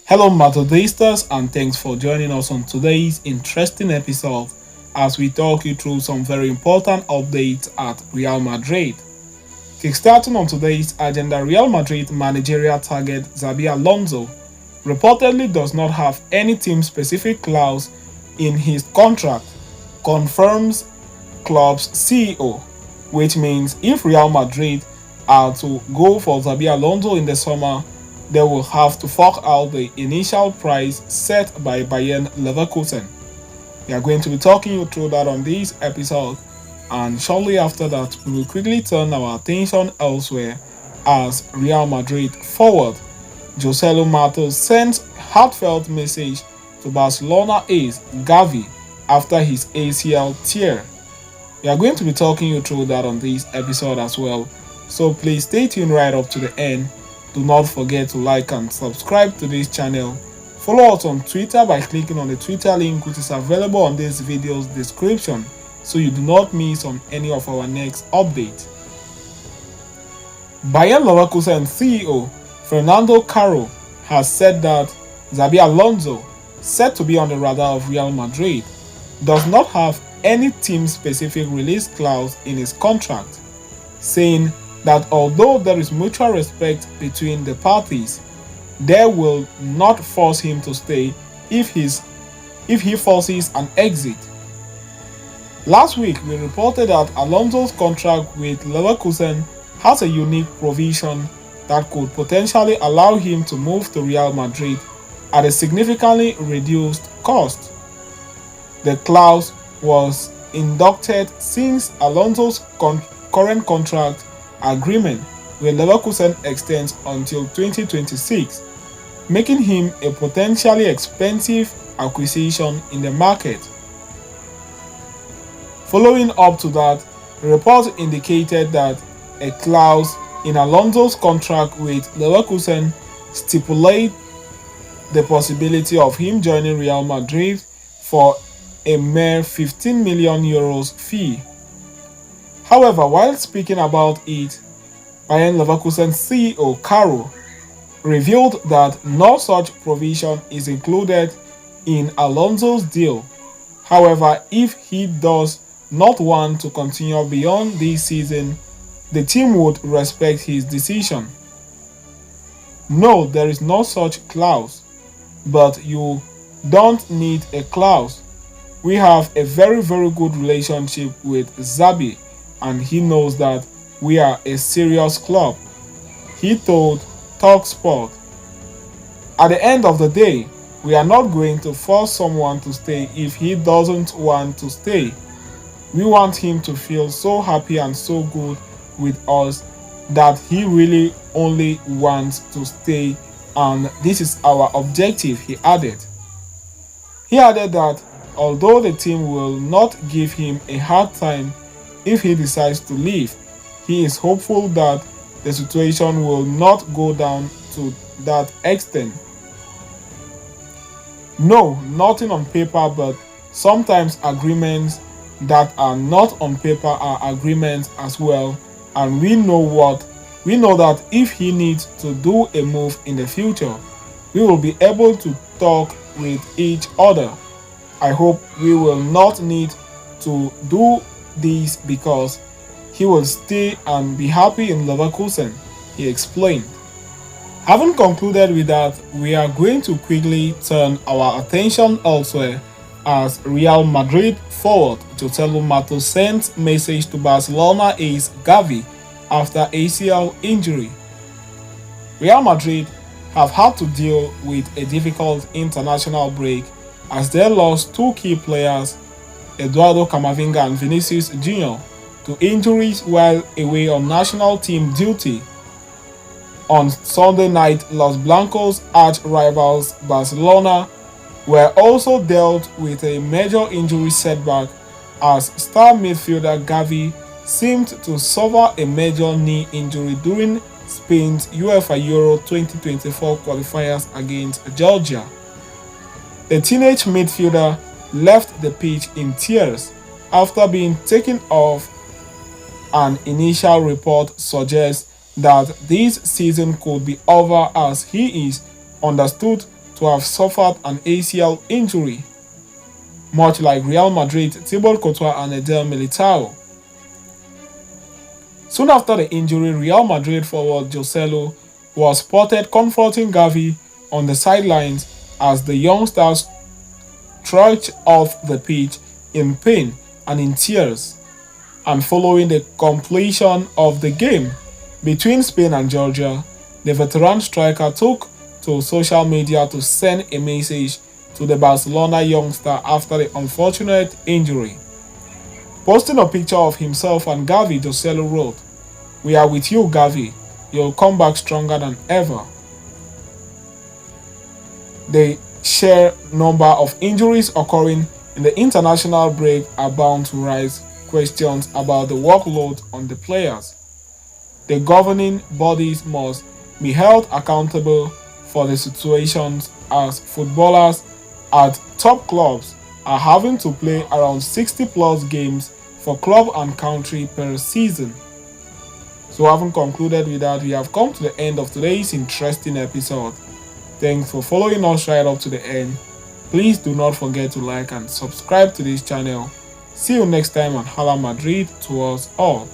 Hello, Madridistas, and thanks for joining us on today's interesting episode as we talk you through some very important updates at Real Madrid. Kickstarting on today's agenda, Real Madrid managerial target Xabi Alonso reportedly does not have any team-specific clause in his contract, confirms club's CEO, which means if Real Madrid are to go for Xabi Alonso in the summer, they will have to fork out the initial price set by Bayern Leverkusen. We are going to be talking you through that on this episode, and shortly after that, we will quickly turn our attention elsewhere as Real Madrid forward Joselu sends heartfelt message to Barcelona ace Gavi after his ACL tear. We are going to be talking you through that on this episode as well, so please stay tuned right up to the end. Do not forget to like and subscribe to this channel. Follow us on Twitter by clicking on the Twitter link which is available on this video's description so you do not miss on any of our next updates. Bayern Leverkusen CEO Fernando Caro has said that Xabi Alonso, set to be on the radar of Real Madrid, does not have any team-specific release clause in his contract, saying that although there is mutual respect between the parties, they will not force him to stay if he forces an exit. Last week, we reported that Alonso's contract with Leverkusen has a unique provision that could potentially allow him to move to Real Madrid at a significantly reduced cost. The clause was inducted since Alonso's current contract agreement with Leverkusen extends until 2026, making him a potentially expensive acquisition in the market. Following up to that, reports indicated that a clause in Alonso's contract with Leverkusen stipulates the possibility of him joining Real Madrid for a mere €15 million fee. However, while speaking about it, Bayern Leverkusen CEO Caro revealed that no such provision is included in Alonso's deal. However, if he does not want to continue beyond this season, the team would respect his decision. No, there is no such clause, but you don't need a clause. We have a very good relationship with Xabi, and he knows that we are a serious club, he told TalkSport. At the end of the day, we are not going to force someone to stay if he doesn't want to stay. We want him to feel so happy and so good with us that he really only wants to stay, and this is our objective, he added. He added that although the team will not give him a hard time if he decides to leave, he is hopeful that the situation will not go down to that extent. No, nothing on paper, but sometimes agreements that are not on paper are agreements as well, and we know that if he needs to do a move in the future, we will be able to talk with each other. I hope we will not need to do this because he will stay and be happy in Leverkusen, he explained. Having concluded with that, we are going to quickly turn our attention elsewhere as Real Madrid forward Joselu sent message to Barcelona ace Gavi after ACL injury. Real Madrid have had to deal with a difficult international break as they lost two key players, Eduardo Camavinga and Vinicius Jr., to injuries while away on national team duty. On Sunday night, Los Blancos arch-rivals Barcelona were also dealt with a major injury setback as star midfielder Gavi seemed to suffer a major knee injury during Spain's UEFA Euro 2024 qualifiers against Georgia. The teenage midfielder left the pitch in tears after being taken off. An initial report suggests that this season could be over as he is understood to have suffered an ACL injury, much like Real Madrid, Thibaut Courtois and Eder Militao. Soon after the injury, Real Madrid forward Joselu was spotted comforting Gavi on the sidelines as the youngsters trudged off the pitch in pain and in tears. And following the completion of the game between Spain and Georgia, the veteran striker took to social media to send a message to the Barcelona youngster after the unfortunate injury. Posting a picture of himself and Gavi, Joselu wrote, "We are with you, Gavi. You'll come back stronger than ever." The sheer number of injuries occurring in the international break are bound to raise questions about the workload on the players. The governing bodies must be held accountable for the situations as footballers at top clubs are having to play around 60 plus games for club and country per season. So having concluded with that, we have come to the end of today's interesting episode. Thanks for following us right up to the end. Please do not forget to like and subscribe to this channel. See you next time on Hala Madrid to us all.